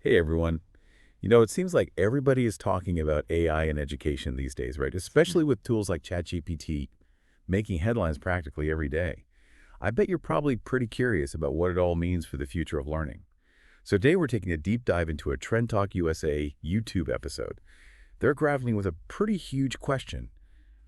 Hey everyone. It seems like everybody is talking about AI in education these days, right? Especially with tools like ChatGPT making headlines practically every day. I bet you're probably pretty curious about what it all means for the future of learning. So today we're taking a deep dive into a TrendTalk USA YouTube episode. They're grappling with a pretty huge question.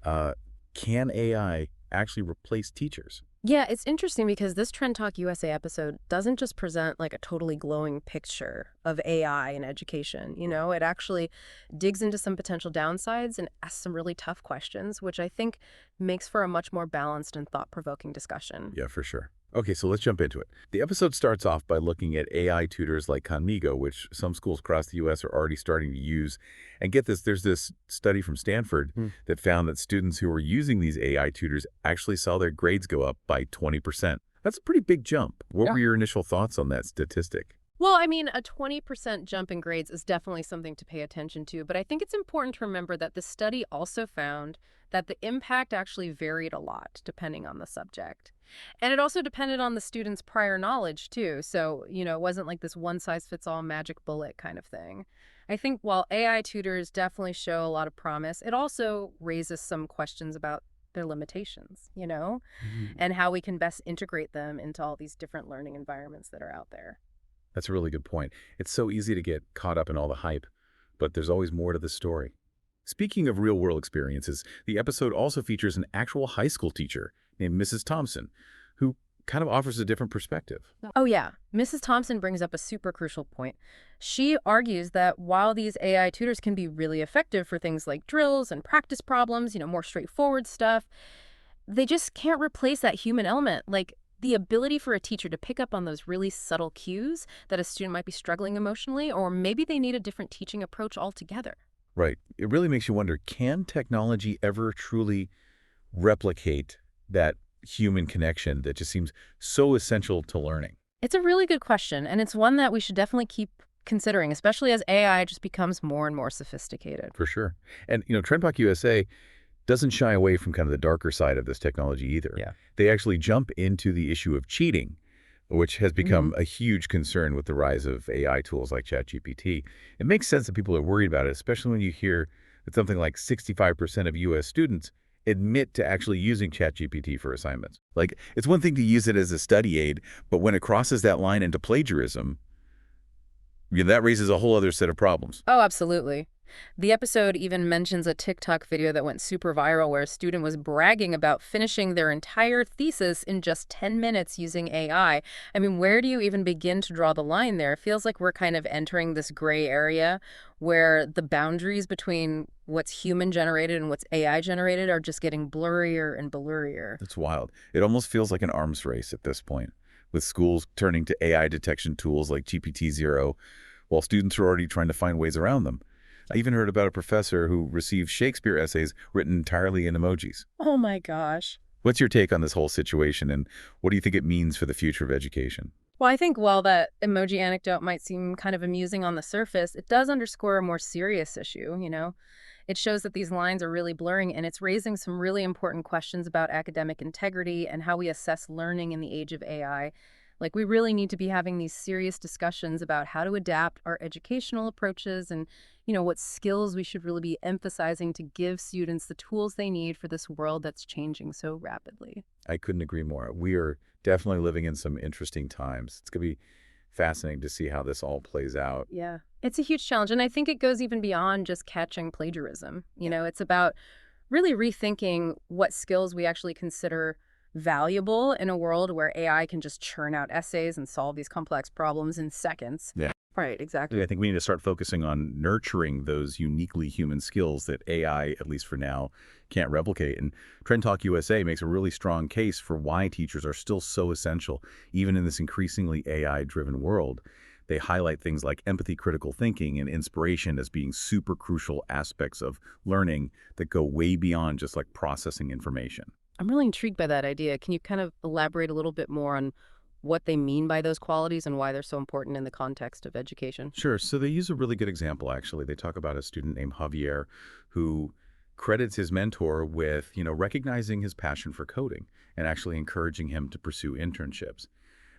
Uh, can AI actually replace teachers? Yeah, it's interesting because this Trend Talk USA episode doesn't just present like a totally glowing picture of AI in education. It actually digs into some potential downsides and asks some really tough questions, which I think makes for a much more balanced and thought-provoking discussion. Yeah, for sure. Okay, so let's jump into it. The episode starts off by looking at AI tutors like Khanmigo, which some schools across the U.S. are already starting to use. And get this, there's this study from Stanford Hmm. that found that students who were using these AI tutors actually saw their grades go up by 20%. That's a pretty big jump. What Yeah. were your initial thoughts on that statistic? Well, I mean, a 20% jump in grades is definitely something to pay attention to, but I think it's important to remember that the study also found that the impact actually varied a lot depending on the subject. And it also depended on the student's prior knowledge, too. So, it wasn't like this one size fits all magic bullet kind of thing. I think while AI tutors definitely show a lot of promise, it also raises some questions about their limitations, and how we can best integrate them into all these different learning environments that are out there. That's a really good point. It's so easy to get caught up in all the hype, but there's always more to the story. Speaking of real-world experiences, the episode also features an actual high school teacher named Mrs. Thompson, who kind of offers a different perspective. Oh, yeah. Mrs. Thompson brings up a super crucial point. She argues that while these AI tutors can be really effective for things like drills and practice problems, more straightforward stuff, they just can't replace that human element. Like the ability for a teacher to pick up on those really subtle cues that a student might be struggling emotionally, or maybe they need a different teaching approach altogether. Right. It really makes you wonder, can technology ever truly replicate that human connection that just seems so essential to learning? It's a really good question, and it's one that we should definitely keep considering, especially as AI just becomes more and more sophisticated. For sure. And, TrendTalk USA doesn't shy away from kind of the darker side of this technology either. Yeah. They actually jump into the issue of cheating, which has become a huge concern with the rise of AI tools like ChatGPT. It makes sense that people are worried about it, especially when you hear that something like 65% of U.S. students admit to actually using ChatGPT for assignments. Like, it's one thing to use it as a study aid, but when it crosses that line into plagiarism, that raises a whole other set of problems. Oh, absolutely. The episode even mentions a TikTok video that went super viral where a student was bragging about finishing their entire thesis in just 10 minutes using AI. I mean, where do you even begin to draw the line there? It feels like we're kind of entering this gray area where the boundaries between what's human generated and what's AI generated are just getting blurrier and blurrier. It's wild. It almost feels like an arms race at this point, with schools turning to AI detection tools like GPT-0, while students are already trying to find ways around them. I even heard about a professor who received Shakespeare essays written entirely in emojis. Oh my gosh. What's your take on this whole situation, and what do you think it means for the future of education? Well, I think while that emoji anecdote might seem kind of amusing on the surface, it does underscore a more serious issue. It shows that these lines are really blurring and it's raising some really important questions about academic integrity and how we assess learning in the age of AI. Like, we really need to be having these serious discussions about how to adapt our educational approaches and, what skills we should really be emphasizing to give students the tools they need for this world that's changing so rapidly. I couldn't agree more. We are definitely living in some interesting times. It's going to be fascinating to see how this all plays out. Yeah. It's a huge challenge. And I think it goes even beyond just catching plagiarism. It's about really rethinking what skills we actually consider valuable in a world where AI can just churn out essays and solve these complex problems in seconds. Yeah. Right, exactly. I think we need to start focusing on nurturing those uniquely human skills that AI, at least for now, can't replicate. And Trend Talk USA makes a really strong case for why teachers are still so essential, even in this increasingly AI-driven world. They highlight things like empathy, critical thinking, and inspiration as being super crucial aspects of learning that go way beyond just like processing information. I'm really intrigued by that idea. Can you kind of elaborate a little bit more on what they mean by those qualities and why they're so important in the context of education? Sure. So they use a really good example, actually. They talk about a student named Javier who credits his mentor with, recognizing his passion for coding and actually encouraging him to pursue internships.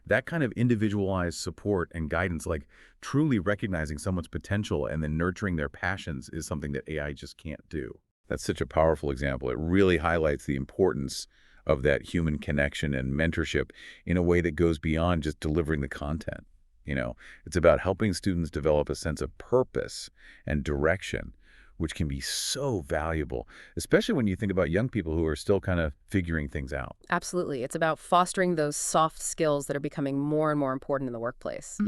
That kind of individualized support and guidance, like truly recognizing someone's potential and then nurturing their passions, is something that AI just can't do. That's such a powerful example. It really highlights the importance of that human connection and mentorship in a way that goes beyond just delivering the content. It's about helping students develop a sense of purpose and direction, which can be so valuable, especially when you think about young people who are still kind of figuring things out. Absolutely. It's about fostering those soft skills that are becoming more and more important in the workplace.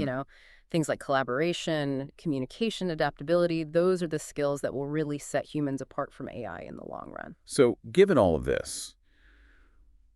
Things like collaboration, communication, adaptability, those are the skills that will really set humans apart from AI in the long run. So, given all of this,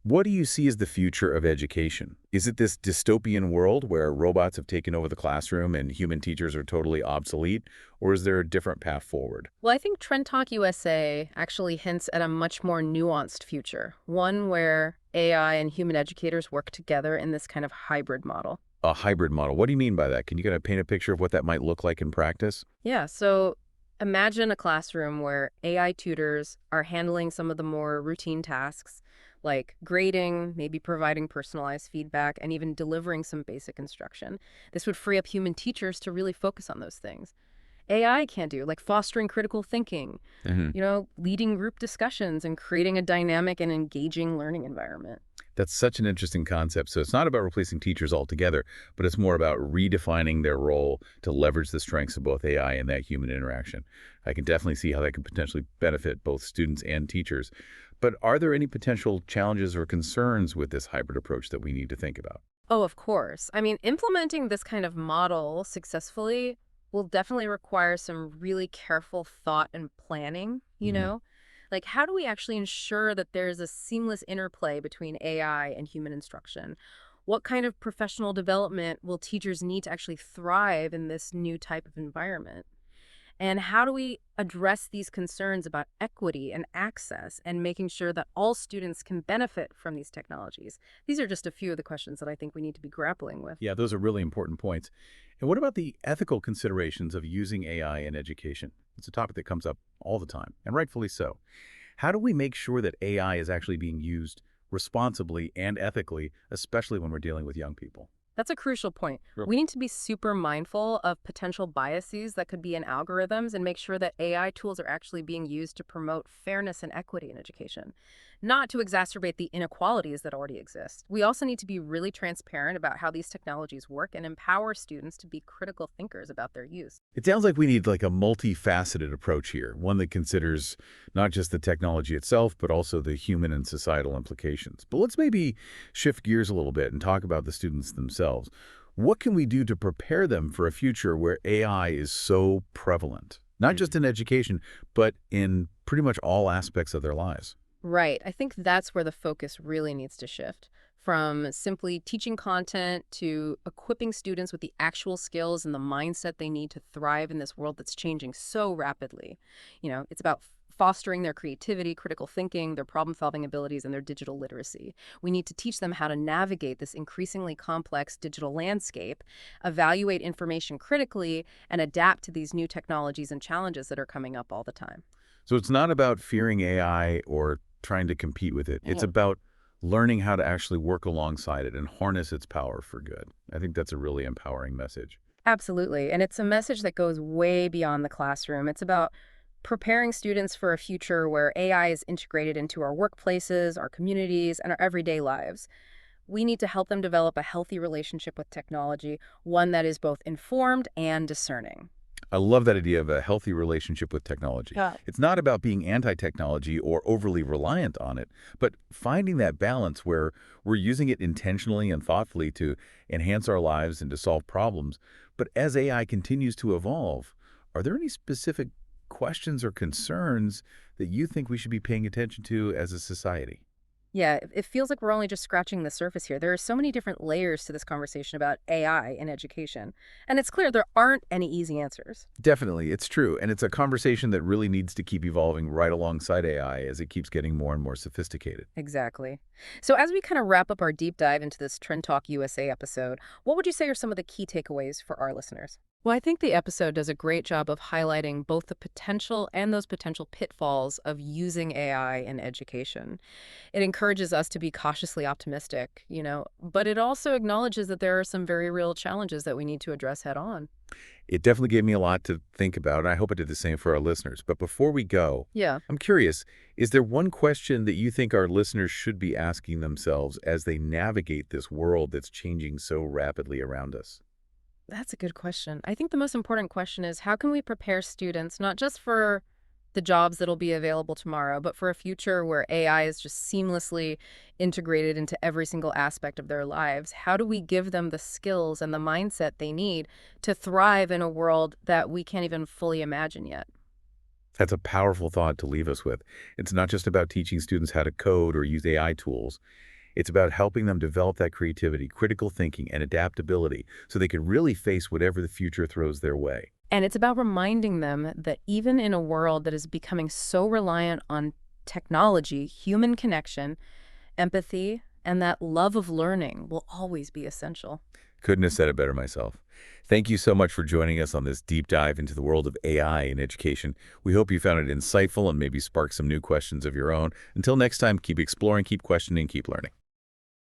what do you see as the future of education? Is it this dystopian world where robots have taken over the classroom and human teachers are totally obsolete, or is there a different path forward? Well, I think TrendTalk USA actually hints at a much more nuanced future, one where AI and human educators work together in this kind of hybrid model. A hybrid model. What do you mean by that? Can you kind of paint a picture of what that might look like in practice? Yeah, so imagine a classroom where AI tutors are handling some of the more routine tasks, like grading, maybe providing personalized feedback, and even delivering some basic instruction. This would free up human teachers to really focus on those things. AI can do, like fostering critical thinking, hmm leading group discussions and creating a dynamic and engaging learning environment. That's such an interesting concept. So it's not about replacing teachers altogether, but it's more about redefining their role to leverage the strengths of both AI and that human interaction. I can definitely see how that could potentially benefit both students and teachers. But are there any potential challenges or concerns with this hybrid approach that we need to think about? Oh, of course. I mean, implementing this kind of model successfully will definitely require some really careful thought and planning, you hmm know? Like, how do we actually ensure that there's a seamless interplay between AI and human instruction? What kind of professional development will teachers need to actually thrive in this new type of environment? And how do we address these concerns about equity and access and making sure that all students can benefit from these technologies? These are just a few of the questions that I think we need to be grappling with. Yeah, those are really important points. And what about the ethical considerations of using AI in education? It's a topic that comes up all the time, and rightfully so. How do we make sure that AI is actually being used responsibly and ethically, especially when we're dealing with young people? That's a crucial point. Sure. We need to be super mindful of potential biases that could be in algorithms and make sure that AI tools are actually being used to promote fairness and equity in education, not to exacerbate the inequalities that already exist. We also need to be really transparent about how these technologies work and empower students to be critical thinkers about their use. It sounds like we need like a multifaceted approach here, one that considers not just the technology itself, but also the human and societal implications. But let's maybe shift gears a little bit and talk about the students themselves. What can we do to prepare them for a future where AI is so prevalent? Not just in education, but in pretty much all aspects of their lives. Right. I think that's where the focus really needs to shift from simply teaching content to equipping students with the actual skills and the mindset they need to thrive in this world that's changing so rapidly. It's about fostering their creativity, critical thinking, their problem-solving abilities, and their digital literacy. We need to teach them how to navigate this increasingly complex digital landscape, evaluate information critically, and adapt to these new technologies and challenges that are coming up all the time. So it's not about fearing AI or trying to compete with it. It's about learning how to actually work alongside it and harness its power for good. I think that's a really empowering message. Absolutely. And it's a message that goes way beyond the classroom. It's about preparing students for a future where AI is integrated into our workplaces, our communities, and our everyday lives. We need to help them develop a healthy relationship with technology, one that is both informed and discerning. I love that idea of a healthy relationship with technology. Yeah. It's not about being anti-technology or overly reliant on it, but finding that balance where we're using it intentionally and thoughtfully to enhance our lives and to solve problems. But as AI continues to evolve, are there any specific questions or concerns that you think we should be paying attention to as a society? Yeah, it feels like we're only just scratching the surface here. There are so many different layers to this conversation about AI in education. And it's clear there aren't any easy answers. Definitely, it's true. And it's a conversation that really needs to keep evolving right alongside AI as it keeps getting more and more sophisticated. Exactly. So as we kind of wrap up our deep dive into this Trend Talk USA episode, what would you say are some of the key takeaways for our listeners? Well, I think the episode does a great job of highlighting both the potential and those potential pitfalls of using AI in education. It encourages us to be cautiously optimistic, but it also acknowledges that there are some very real challenges that we need to address head on. It definitely gave me a lot to think about, and I hope it did the same for our listeners. But before we go, Yeah. I'm curious, is there one question that you think our listeners should be asking themselves as they navigate this world that's changing so rapidly around us? That's a good question. I think the most important question is how can we prepare students not just for the jobs that'll be available tomorrow, but for a future where AI is just seamlessly integrated into every single aspect of their lives? How do we give them the skills and the mindset they need to thrive in a world that we can't even fully imagine yet? That's a powerful thought to leave us with. It's not just about teaching students how to code or use AI tools. It's about helping them develop that creativity, critical thinking, and adaptability so they can really face whatever the future throws their way. And it's about reminding them that even in a world that is becoming so reliant on technology, human connection, empathy, and that love of learning will always be essential. Couldn't have said it better myself. Thank you so much for joining us on this deep dive into the world of AI in education. We hope you found it insightful and maybe sparked some new questions of your own. Until next time, keep exploring, keep questioning, keep learning.